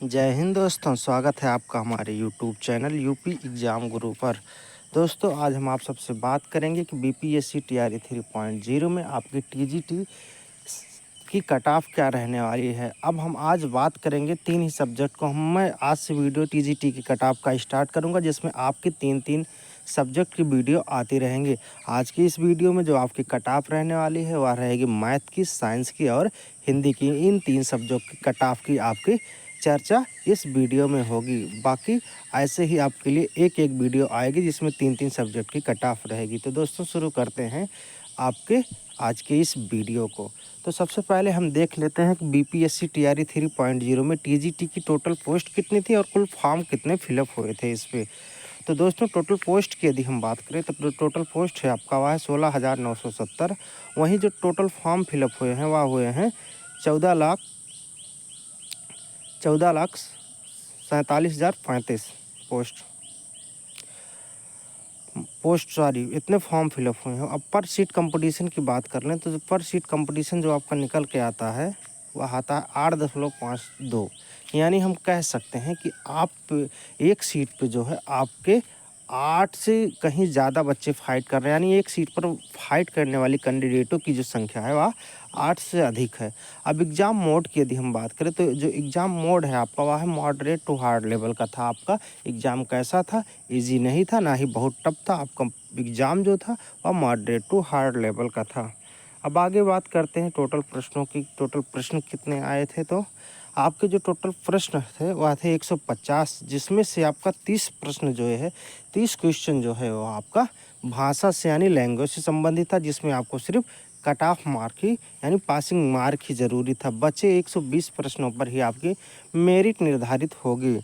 जय हिंद दोस्तों, स्वागत है आपका हमारे यूट्यूब चैनल यूपी एग्ज़ाम गुरु पर। दोस्तों, आज हम आप सबसे बात करेंगे कि बीपीएससी टीआरई 3.0 में आपकी टीजीटी की कट ऑफ क्या रहने वाली है। अब हम आज बात करेंगे तीन ही सब्जेक्ट को। मैं आज से वीडियो टीजीटी की कट ऑफ का स्टार्ट करूंगा, जिसमें आपकी तीन सब्जेक्ट की वीडियो आती रहेंगी। आज की इस वीडियो में जो आपकी कट ऑफ रहने वाली है वह रहेगी मैथ की, साइंस की और हिंदी की। इन तीन सब्जेक्ट की कट ऑफ की आपकी चर्चा इस वीडियो में होगी। बाकी ऐसे ही आपके लिए एक एक वीडियो आएगी जिसमें तीन सब्जेक्ट की कट ऑफ रहेगी। तो दोस्तों, शुरू करते हैं आपके आज के इस वीडियो को। तो सबसे पहले हम देख लेते हैं कि बीपीएससी टीआरई 3.0 में टीजीटी की टोटल पोस्ट कितनी थी और कुल फॉर्म कितने फिलअप हुए थे इस पे। तो दोस्तों, टोटल पोस्ट की यदि हम बात करें तो टोटल पोस्ट है आपका वह है 16,970। वहीं जो टोटल फॉर्म फिलअप हुए हैं वह हुए हैं 14,47,035 इतने फॉर्म फिलअप हुए हैं। अब पर सीट कंपटीशन की बात कर लें तो जो पर सीट कंपटीशन जो आपका निकल के आता है वह आता है 8.52। यानी हम कह सकते हैं कि आप एक सीट पे जो है आपके 8 से कहीं ज़्यादा बच्चे फाइट कर रहे हैं। यानी एक सीट पर फाइट करने वाली कैंडिडेटों की जो संख्या है वह 8 से अधिक है। अब एग्ज़ाम मोड की यदि हम बात करें तो जो एग्ज़ाम मोड है आपका वह है मॉडरेट टू हार्ड लेवल का था। आपका एग्ज़ाम कैसा था? इजी नहीं था, ना ही बहुत टफ था। आपका एग्ज़ाम जो था वह मॉडरेट टू हार्ड लेवल का था। अब आगे बात करते हैं टोटल प्रश्नों की। टोटल प्रश्न कितने आए थे? तो आपके जो टोटल प्रश्न थे वह थे 150, जिसमें से आपका 30 प्रश्न जो है 30 क्वेश्चन जो है वो आपका भाषा से यानी लैंग्वेज से संबंधित था, जिसमें आपको सिर्फ कट ऑफ मार्क ही यानी पासिंग मार्क ही ज़रूरी था। बचे 120 प्रश्नों पर ही आपकी मेरिट निर्धारित होगी।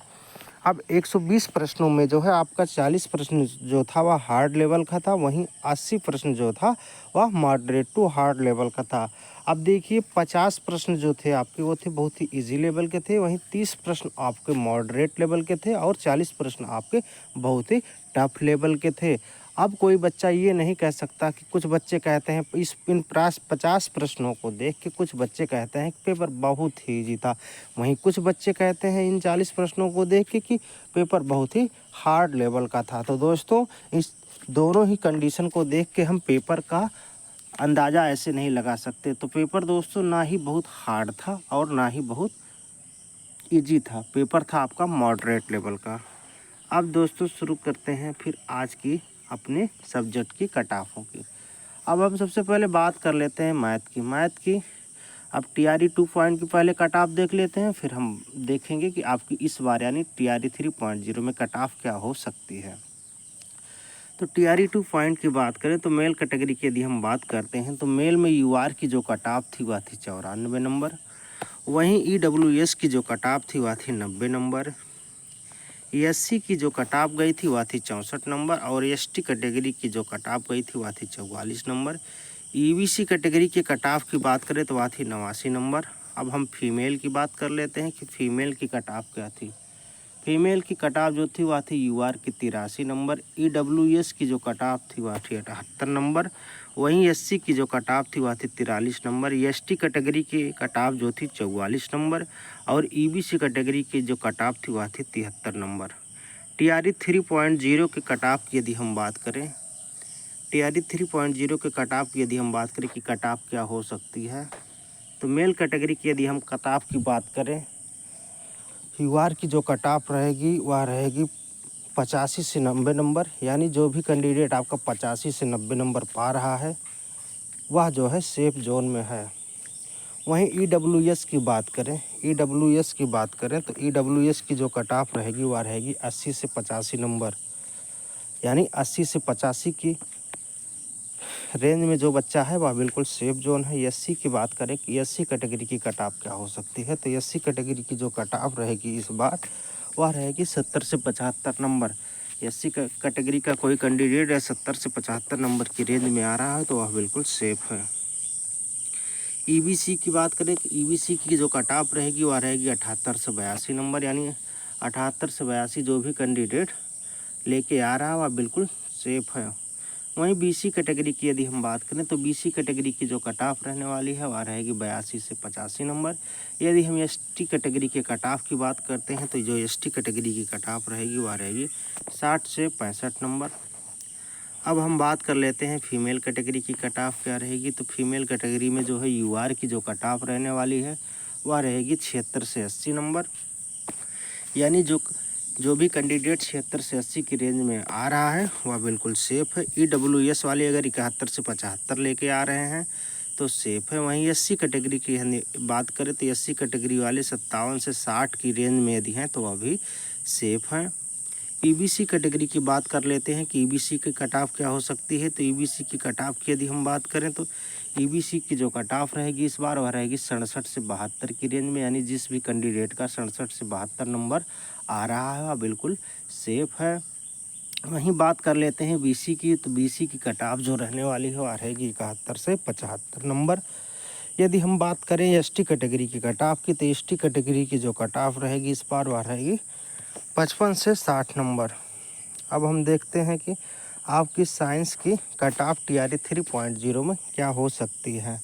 अब 120 प्रश्नों में जो है आपका 40 प्रश्न जो था वह हार्ड लेवल का था, वहीं 80 प्रश्न जो था वह मॉडरेट टू हार्ड लेवल का था। अब देखिए 50 प्रश्न जो थे आपके वो थे बहुत ही इजी लेवल के थे, वहीं 30 प्रश्न आपके मॉडरेट लेवल के थे और 40 प्रश्न आपके बहुत ही टफ लेवल के थे। अब कोई बच्चा ये नहीं कह सकता कि कुछ बच्चे कहते हैं इन 50 प्रश्नों को देख के कुछ बच्चे कहते हैं कि पेपर बहुत ही ईजी था, वहीं कुछ बच्चे कहते हैं इन 40 प्रश्नों को देख के कि पेपर बहुत ही हार्ड लेवल का था। तो दोस्तों, इस दोनों ही कंडीशन को देख के हम पेपर का अंदाज़ा ऐसे नहीं लगा सकते। तो पेपर दोस्तों ना ही बहुत हार्ड था और ना ही बहुत इजी था। पेपर था आपका मॉडरेट लेवल का। अब दोस्तों शुरू करते हैं फिर आज की अपने सब्जेक्ट की कट ऑफों की। अब हम सबसे पहले बात कर लेते हैं मैथ की। अब टीआरई 2 पॉइंट की पहले कट ऑफ देख लेते हैं, फिर हम देखेंगे कि आपकी इस बार यानी टीआरई 3.0 में कट ऑफ क्या हो सकती है। तो टीआरई 2 पॉइंट की बात करें तो मेल कैटेगरी की यदि हम बात करते हैं तो मेल में यूआर की जो कट ऑफ थी वह थी 94 नंबर। वहीं ईडब्ल्यूएस की जो कट ऑफ थी वह थी 90 नंबर। एससी की जो कट ऑफ गई थी वह थी 64 नंबर और एसटी कैटेगरी की जो कट ऑफ गई थी वह थी 44 नंबर। ईबीसी कैटेगरी के कट ऑफ की बात करें तो वह थी 89 नंबर। अब हम फीमेल की बात कर लेते हैं कि फ़ीमेल की कट ऑफ क्या थी। फीमेल की कट ऑफ जो थी वह थी यूआर की 83 नंबर। ईडब्ल्यूएस की जो कट ऑफ थी वह थी 78 नंबर। वहीं एससी की जो कट ऑफ थी वह थी 43 नंबर। एसटी कैटेगरी की कट ऑफ जो थी 44 नंबर और ईबीसी कैटेगरी की जो कट ऑफ थी वह थी 73 नंबर। टीआरई 3.0 के कट ऑफ की यदि हम बात करें टीआरई 3.0 के कट ऑफ की यदि हम बात करें कि कट ऑफ क्या हो सकती है, तो मेल कैटेगरी की यदि हम कट ऑफ की बात करें, यूआर की जो कट ऑफ रहेगी वह रहेगी 85 से 90 नंबर। यानी जो भी कैंडिडेट आपका 85 से 90 नंबर पा रहा है वह जो है सेफ जोन में है। वहीं ईडब्ल्यूएस की बात करें तो ईडब्ल्यूएस की जो कट ऑफ रहेगी वह रहेगी 80 से 85 नंबर। यानी 80 से 85 की रेंज में जो बच्चा है वह बिल्कुल सेफ जोन है। एससी की बात करें कि एससी कैटेगरी की कट ऑफ क्या हो सकती है, तो एससी कैटेगरी की जो कट ऑफ रहेगी इस बार वह रहेगी 70 से 75 नंबर। एससी कैटेगरी का कोई कैंडिडेट है 70 से 75 नंबर की रेंज में आ रहा है तो वह बिल्कुल सेफ है। ईबीसी की बात करें कि ईबीसी की जो कट ऑफ रहेगी वह रहेगी 78 से 82 नंबर। यानी 78 से 82 जो भी कैंडिडेट लेके आ रहा है वह बिल्कुल सेफ है। वहीं बीसी कैटेगरी की यदि हम बात करें तो बीसी कैटेगरी की जो कट ऑफ रहने वाली है वह रहेगी 82 से 85 नंबर। यदि हम एसटी कैटेगरी के कट ऑफ की बात करते हैं तो जो एसटी कैटेगरी की कट ऑफ रहेगी वह रहेगी 60 से 65 नंबर। अब हम बात कर लेते हैं फीमेल कैटेगरी की कट ऑफ क्या रहेगी। तो फीमेल कैटेगरी में जो है यूआर की जो कट ऑफ रहने वाली है वह रहेगी 76 से 80 नंबर। यानी जो भी कैंडिडेट 76 से 80 की रेंज में आ रहा है वह बिल्कुल सेफ़ है। ईडब्ल्यूएस वाले अगर 71 से 75 लेके आ रहे हैं तो सेफ़ है। वहीं एससी कैटेगरी की बात करें तो एससी कैटेगरी वाले 57 से 60 की रेंज में यदि हैं तो वह भी सेफ़ हैं। ईबीसी कैटेगरी की बात कर लेते हैं कि ईबीसी की कट ऑफ क्या हो सकती है। तो ईबीसी की कट ऑफ की यदि हम बात करें तो ईबीसी की जो कट ऑफ रहेगी इस बार वह रहेगी 67 से 72 की रेंज में। यानी जिस भी कैंडिडेट का 67 से 72 नंबर आ रहा है वह बिल्कुल सेफ़ है। वहीं बात कर लेते हैं बीसी की। तो बीसी की कट ऑफ जो रहने वाली है वह रहेगी 71 से 75 नंबर। यदि हम बात करें एसटी कैटेगरी की कट ऑफ की तो एसटी कैटेगरी की जो कट ऑफ रहेगी इस बार वह रहेगी 55 से 60 नंबर। अब हम देखते हैं कि आपकी साइंस की कट ऑफ टीआरई 3.0 में क्या हो सकती है।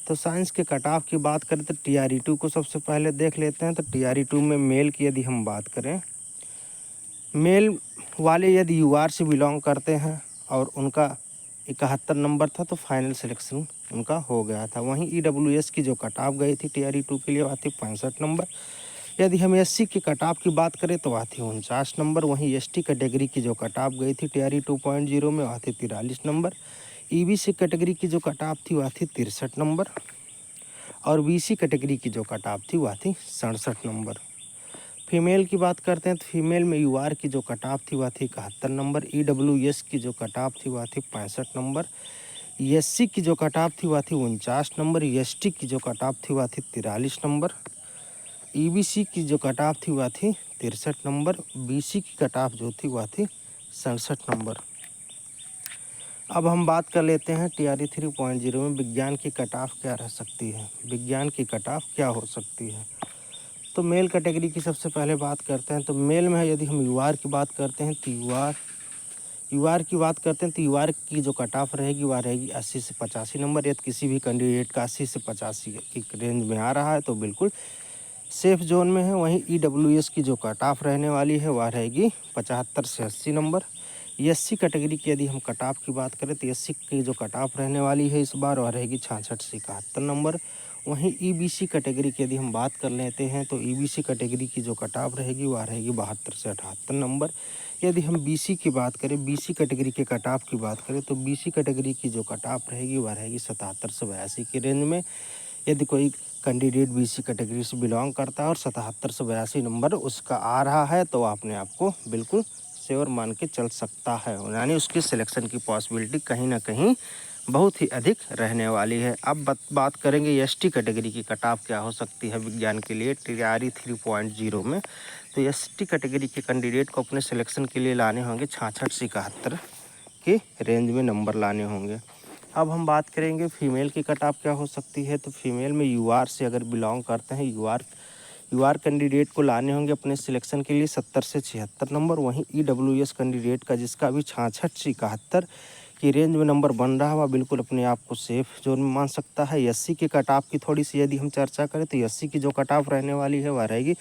तो साइंस के कट ऑफ की बात करें तो टीआरई 2 को सबसे पहले देख लेते हैं। तो टीआरई 2 में मेल की यदि हम बात करें, मेल वाले यदि यूआर से बिलोंग करते हैं और उनका 71 नंबर था तो फाइनल सिलेक्शन उनका हो गया था। वहीं ईडब्ल्यूएस की जो कट ऑफ गई थी टीआरई 2 के लिए वह थी 65 नंबर। यदि हम एससी की कट ऑफ की बात करें तो वह थी 49 नंबर। वहीं एसटी कैटेगरी की जो कट ऑफ गई थी टीआरई 2.0 में वह थी 43 नंबर। ईबीसी कैटेगरी की जो कट ऑफ थी वह थी 63 नंबर और बीसी कैटेगरी की जो कट ऑफ थी वह थी 67 नंबर। फीमेल की बात करते हैं तो फीमेल में यूआर की जो कट ऑफ थी वह थी 71 नंबर। ईडब्ल्यूएस की जो कट ऑफ थी वह थी 65 नंबर। एससी की जो कट ऑफ थी वह थी 49 नंबर। एसटी की जो कट ऑफ थी वह थी 43 नंबर। ईबीसी की जो कट ऑफ थी वह थी 63 नंबर। बीसी की कट ऑफ जो थी वह थी 67 नंबर। अब हम बात कर लेते हैं टीआरई 3.0 में विज्ञान की कट ऑफ क्या रह सकती है। विज्ञान की कट ऑफ क्या हो सकती है। तो मेल कैटेगरी की सबसे पहले बात करते हैं। तो मेल में यदि हम यूआर की बात करते हैं तो यूआर की बात करते हैं तो यूआर की जो कट ऑफ रहेगी वह रहेगी 80 से 85 नंबर। यदि किसी भी कैंडिडेट का 80 से 85 की रेंज में आ रहा है तो बिल्कुल सेफ जोन में है। वहीं ईडब्ल्यूएस की जो कट ऑफ रहने वाली है वह रहेगी 75 से 80 नंबर। एससी कैटेगरी की यदि हम कट ऑफ की बात करें तो एससी की जो कट ऑफ रहने वाली है इस बार वह रहेगी 66 से 71 नंबर। वहीं ईबीसी कैटेगरी की यदि हम बात कर लेते हैं तो ईबीसी कैटेगरी की जो कट ऑफ रहेगी वह रहेगी 72 से 78 नंबर। यदि हम बीसी की बात करें, बीसी कैटेगरी के कट ऑफ की बात करें तो बीसी कैटेगरी की जो कट ऑफ रहेगी वह रहेगी 77 से 82 की रेंज में। यदि कोई कैंडिडेट बीसी कैटेगरी से बिलोंग करता है और 77 से 82 नंबर उसका आ रहा है तो अपने आप को बिल्कुल श्योर मान के चल सकता है। यानी उसकी सिलेक्शन की पॉसिबिलिटी कहीं ना कहीं बहुत ही अधिक रहने वाली है। अब बात करेंगे एसटी कैटेगरी की कट ऑफ क्या हो सकती है विज्ञान के लिए टीआरई 3.0 में। तो एसटी कैटेगरी के कैंडिडेट को अपने सिलेक्शन के लिए लाने होंगे 66 से 71 के रेंज में नंबर लाने होंगे। अब हम बात करेंगे फीमेल की कट ऑफ क्या हो सकती है। तो फीमेल में यूआर से अगर बिलोंग करते हैं यूआर कैंडिडेट को लाने होंगे अपने सिलेक्शन के लिए 70 से 76 नंबर। वहीं ईडब्ल्यूएस कैंडिडेट का जिसका भी 66 से 71 की रेंज में नंबर बन रहा है वह बिल्कुल अपने आप को सेफ जोन में मान सकता है। एससी की कट ऑफ की थोड़ी सी यदि हम चर्चा करें तो एससी की जो कट ऑफ रहने वाली है वह रहेगी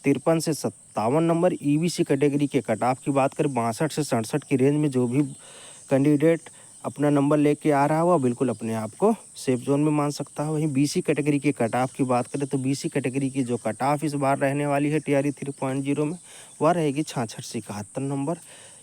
53 से 57 नंबर। ईबीसी कैटेगरी के कट ऑफ की बात करें 62 से 67 की रेंज में जो भी कैंडिडेट अपना नंबर लेके आ रहा है वह बिल्कुल अपने आप को सेफ जोन में मान सकता है। वहीं बीसी कैटेगरी की कट ऑफ की बात करें तो बीसी कैटेगरी की जो कट ऑफ इस बार रहने वाली है टीआरई 3.0 में वह रहेगी 66 से 71 नंबर।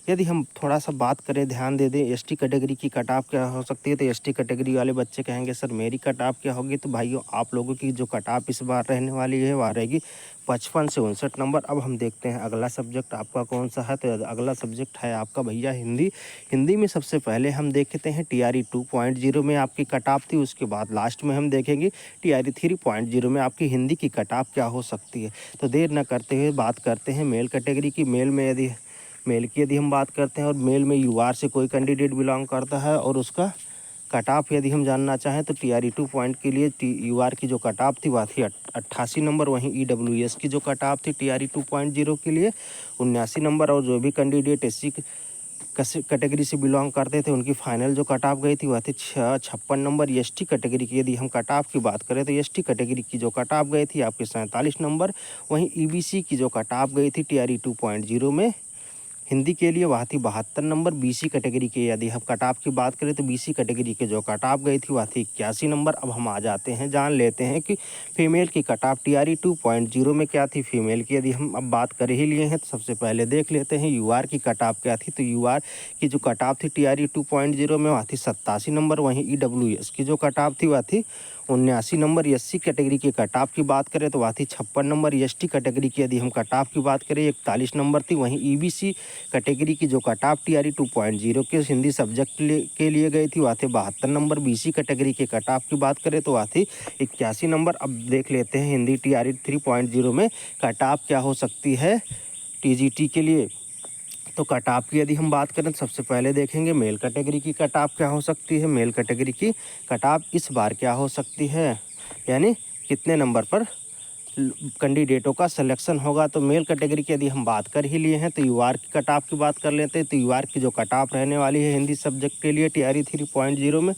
यदि हम थोड़ा सा बात करें, ध्यान दे दें एसटी कैटेगरी की कट ऑफ क्या हो सकती है। तो एसटी कैटेगरी वाले बच्चे कहेंगे सर मेरी कट ऑफ क्या होगी। तो भाइयों आप लोगों की जो कट ऑफ इस बार रहने वाली है वह रहेगी 55 से 59 नंबर। अब हम देखते हैं अगला सब्जेक्ट आपका कौन सा है। तो अगला सब्जेक्ट है आपका भैया हिंदी। हिंदी में सबसे पहले हम देखते हैं टीआरई 2.0 में आपकी कट ऑफ थी, उसके बाद लास्ट में हम देखेंगे टीआरई 3.0 में आपकी हिंदी की कट ऑफ क्या हो सकती है। तो देर न करते हुए बात करते हैं मेल कैटेगरी की। मेल की यदि हम बात करते हैं और मेल में यूआर से कोई कैंडिडेट बिलोंग करता है और उसका कट ऑफ यदि हम जानना चाहें तो टीआरई 2 पॉइंट के लिए यूआर की जो कट ऑफ थी वह थी 88 नंबर। वहीं ईडब्ल्यूएस की जो कट ऑफ थी टीआरई 2.0 के लिए 79 नंबर। और जो भी कैंडिडेट एससी कैटेगरी से बिलोंग करते थे उनकी फाइनल जो कट ऑफ गई थी वह थी 56 नंबर। एसटी कैटेगरी की यदि हम कट ऑफ की बात करें तो एसटी कैटेगरी की जो कट ऑफ गई थी आपके 47 नंबर। वहीं ईबीसी की जो कट ऑफ गई थी टीआरई 2.0 में हिंदी के लिए वह थी 72 नंबर। बीसी कैटेगरी के यदि हम कट ऑफ की बात करें तो बीसी कैटेगरी के जो कट ऑफ गई थी वह थी 81 नंबर। अब हम आ जाते हैं, जान लेते हैं कि फीमेल की कट ऑफ टीआरई 2.0 में क्या थी। फीमेल की यदि हम अब बात कर ही लिए हैं तो सबसे पहले देख लेते हैं यूआर की कट ऑफ क्या थी। तो यूआर की जो कट ऑफ थी टीआरई 2.0 में वह थी 87 नंबर। वहीं ईडब्ल्यूएस की जो कट ऑफ थी वह थी 79 नंबर। एससी कैटेगरी की कट ऑफ की बात करें तो वह थी 56 नंबर। एसटी कैटेगरी की यदि हम कट ऑफ की बात करें 41 नंबर थी। वहीं ईबीसी कैटेगरी की जो कट ऑफ टीआरई 2.0 के हिंदी सब्जेक्ट के लिए गई थी वह थे 72 नंबर। बीसी कैटेगरी के कट ऑफ की बात करें तो वह थी 81 नंबर। अब देख लेते हैं हिंदी टीआरई 3.0 में कट ऑफ क्या हो सकती है टीजीटी के लिए। तो कट ऑफ की यदि हम बात करें तो सबसे पहले देखेंगे मेल कैटेगरी की कट ऑफ क्या हो सकती है। मेल कैटेगरी की कट ऑफ इस बार क्या हो सकती है, यानी कितने नंबर पर कैंडिडेटों का सिलेक्शन होगा। तो मेल कैटेगरी की यदि हम बात कर ही लिए हैं तो यूआर की कट ऑफ की बात कर लेते हैं। तो यूआर की जो कट ऑफ रहने वाली है हिंदी सब्जेक्ट के लिए टीआरई 3.0 में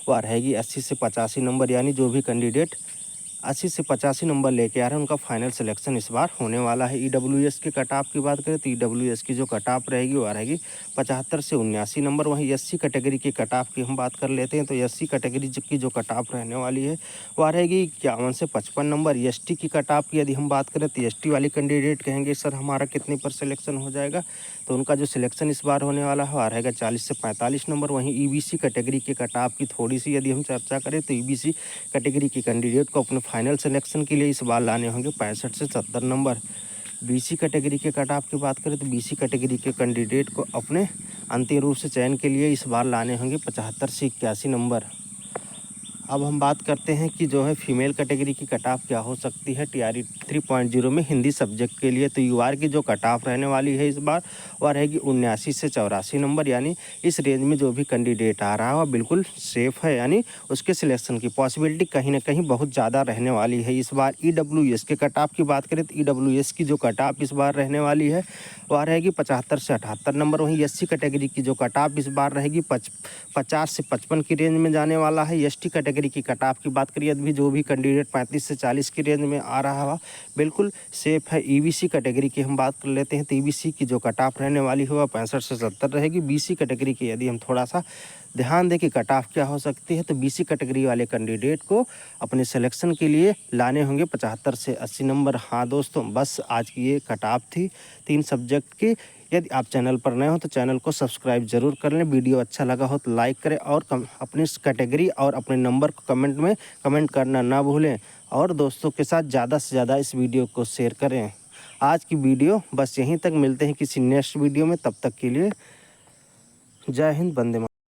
वह रहेगी 80 से 85 नंबर। यानी जो भी कैंडिडेट 80 से 85 नंबर लेके आ रहे हैं उनका फाइनल सिलेक्शन इस बार होने वाला है। ईडब्ल्यूएस की कट ऑफ की बात करें तो ईडब्ल्यूएस की जो कट ऑफ रहेगी वह रहेगी 75 से 79 नंबर। वहीं एससी कैटेगरी की कट ऑफ की हम बात कर लेते हैं तो एससी कैटेगरी की जो कट ऑफ रहने वाली है वह रहेगी 51 से 55 नंबर। एसटी की कट ऑफ की यदि हम बात करें तो एसटी वाले कैंडिडेट कहेंगे सर हमारा कितने पर सिलेक्शन हो जाएगा, तो उनका जो सिलेक्शन इस बार होने वाला है वह रहेगा 40 से 45 नंबर। वहीं ईबीसी कैटेगरी के कट ऑफ की थोड़ी सी यदि हम चर्चा करें तो ईबीसी कैटेगरी की कैंडिडेट को अपने फाइनल सिलेक्शन के लिए इस बार लाने होंगे 65 से 70 नंबर। बीसी कैटेगरी के कट ऑफ की बात करें तो बीसी कैटेगरी के कैंडिडेट को अपने अंतिम रूप से चयन के लिए इस बार लाने होंगे 75 से 81 नंबर। अब हम बात करते हैं कि जो है फीमेल कैटेगरी की कट ऑफ क्या हो सकती है टीआरई 3.0 में हिंदी सब्जेक्ट के लिए। तो यूआर की जो कट ऑफ रहने वाली है इस बार वह रहेगी 79 से 84 नंबर। यानी इस रेंज में जो भी कैंडिडेट आ रहा है वह बिल्कुल सेफ है, यानी उसके सिलेक्शन की पॉसिबिलिटी कहीं ना कहीं बहुत ज़्यादा रहने वाली है इस बार। ईडब्ल्यूएस के कट ऑफ की बात करें तो ईडब्ल्यूएस की जो कट ऑफ इस बार रहने वाली है वह रहेगी 75 से 78 नंबर। वहीं एससी कैटेगरी की जो कट ऑफ इस बार रहेगी 50 से 55 की रेंज में जाने वाला है। एसटी कैटेगरी की कट ऑफ की बात करिए अभी जो भी कैंडिडेट 35 से 40 की रेंज में आ रहा है बिल्कुल सेफ है। ईबीसी कैटेगरी की हम बात कर लेते हैं तो ईबीसी की जो कट ऑफ रहने वाली है वह 65 से 70 रहेगी। बीसी कैटेगरी की यदि हम थोड़ा सा ध्यान दें कि कट ऑफ क्या हो सकती है तो बीसी कैटेगरी वाले कैंडिडेट को अपने सिलेक्शन के लिए लाने होंगे 75 से 80 नंबर। हाँ दोस्तों, बस आज की ये कट ऑफ थी 3 सब्जेक्ट की। यदि आप चैनल पर नए हो तो चैनल को सब्सक्राइब जरूर कर लें। वीडियो अच्छा लगा हो तो लाइक करें और अपनी कैटेगरी और अपने नंबर को कमेंट में कमेंट करना ना भूलें। और दोस्तों के साथ ज़्यादा से ज़्यादा इस वीडियो को शेयर करें। आज की वीडियो बस यहीं तक, मिलते हैं किसी नेक्स्ट वीडियो में। तब तक के लिए जय हिंद, वंदे मातरम।